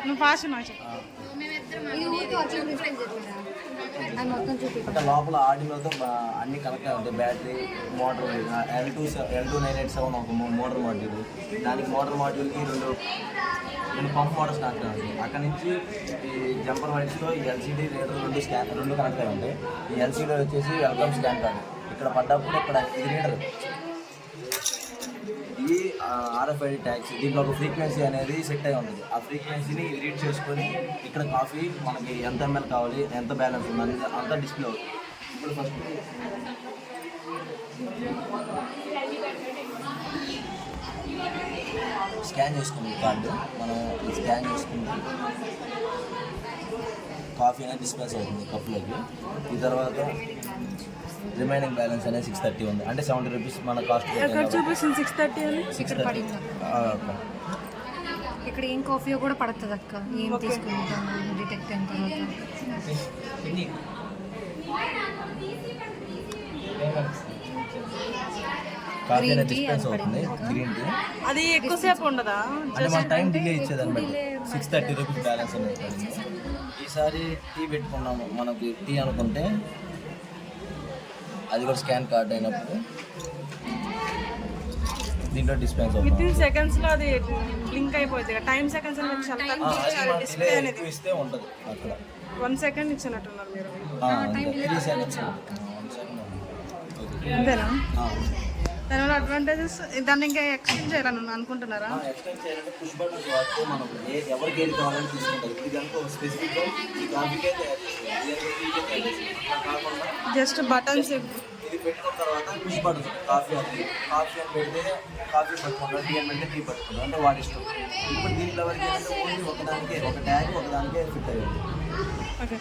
నువ్వు ఫాస్ట్ నాకు అంటే లోపల ఆడియోతో అన్ని కనెక్ట్ అయి ఉంటాయి. బ్యాటరీ, మోటార్, L2987 ఒక మోటార్ మాడ్యూల్, దానికి మోటార్ మాడ్యూల్కి రెండు పంప్ మోటార్స్ కనెక్ట్ అయి ఉంటాయి. అక్కడ నుంచి ఈ జంపర్ వైర్స్తో ఈ ఎల్సీడీ రీడర్ రెండు కనెక్ట్ అయి ఉంటాయి. ఈ ఎల్సీడీ వచ్చేసి వెల్కమ్ స్కాన్ కార్డు. ఇక్కడ పడ్డప్పుడు ఇక్కడ ఇది రీడర్, ఈ RFID ట్యాగ్స్, దీంట్లో ఒక ఫ్రీక్వెన్సీ అనేది సెట్ అయి ఉంటుంది. ఆ ఫ్రీక్వెన్సీని రీడ్ చేసుకొని ఇక్కడ కాఫీ మనకి ఎంత ఎంఎల్ కావాలి, ఎంత బ్యాలెన్స్ ఉంది అంతా డిస్ప్లే అవుతుంది. ఇప్పుడు ఫస్ట్ స్కాన్ చేసుకుంది కార్డు. మనం స్కాన్ చేసుకుంటే కాఫీ అనేది డిస్పెన్స్ అవుతుంది కప్లోకి. ఈ తర్వాత రిమైనింగ్ బ్యాలెన్స్ అనేది 630 ఉంది. అంటే 70 రూపీస్ మన కాస్ట్ చూపిస్తుంది. 630 ఇక్కడ ఏం కాఫీ కూడా పడుతుంది అక్క. ఏం తీసుకుంటాం డిటెక్ట్ అయిన తర్వాత కాఫీ అనేది డిస్పెన్స్ అవుతుంది. గ్రీన్ టీ అది ఎక్కువసేపు ఉండదా? అంటే మన టైం డిలే ఇచ్చేదాన్ని బట్టి 630 రూపీస్ బ్యాలెన్స్ అనేది పడింది. ఈసారి టీ పెట్టుకున్నాము, మనకి టీ అనుకుంటే అది కూడా స్కాన్ కార్డ్ అయినప్పుడు దీంట్లో డిస్పెన్స్ అవుతుంది. విత్ సెకండ్స్ లో అది బ్లింక్ అయిపోతుంది. టైం సెకండ్స్ డిస్ప్లే అనేది ఇస్తే ఉంటుంది. అక్కడ 1 సెకండ్ ఇచ్చినట్టున్నారు మీరు. 3 సెకండ్స్ అంతేనా? దానివల్ల అడ్వాంటేజెస్, దాన్ని ఇంకా ఎక్స్టెండ్ చేయాలని అనుకుంటున్నారా? ఎక్స్టెండ్ చేయాలంటే పుష్ బటన్స్ వాడితే మనం ఎవరికి ఏది కావాలని తీసుకుంటారు. ఇది కనుక స్పెసిఫిక్గా ఈ కాఫీకే తయారు చేస్తుంది. జస్ట్ బటన్స్ ఇది పెట్టుకున్న తర్వాత పుష్ బటన్స్ కాఫీ అని పెడితే కాఫీ పట్టుకుంటారు, టీ అని పెడితే టీ పట్టుకుంటారు. అంటే వాడి ఇష్టం. ఇప్పుడు దీంట్లో వరకు ఏంటంటే ఓన్లీ ఒకదానికే ఒక ట్యాగ్ ఒకదానికే ఫిట్ అయ్యింది. ఓకే.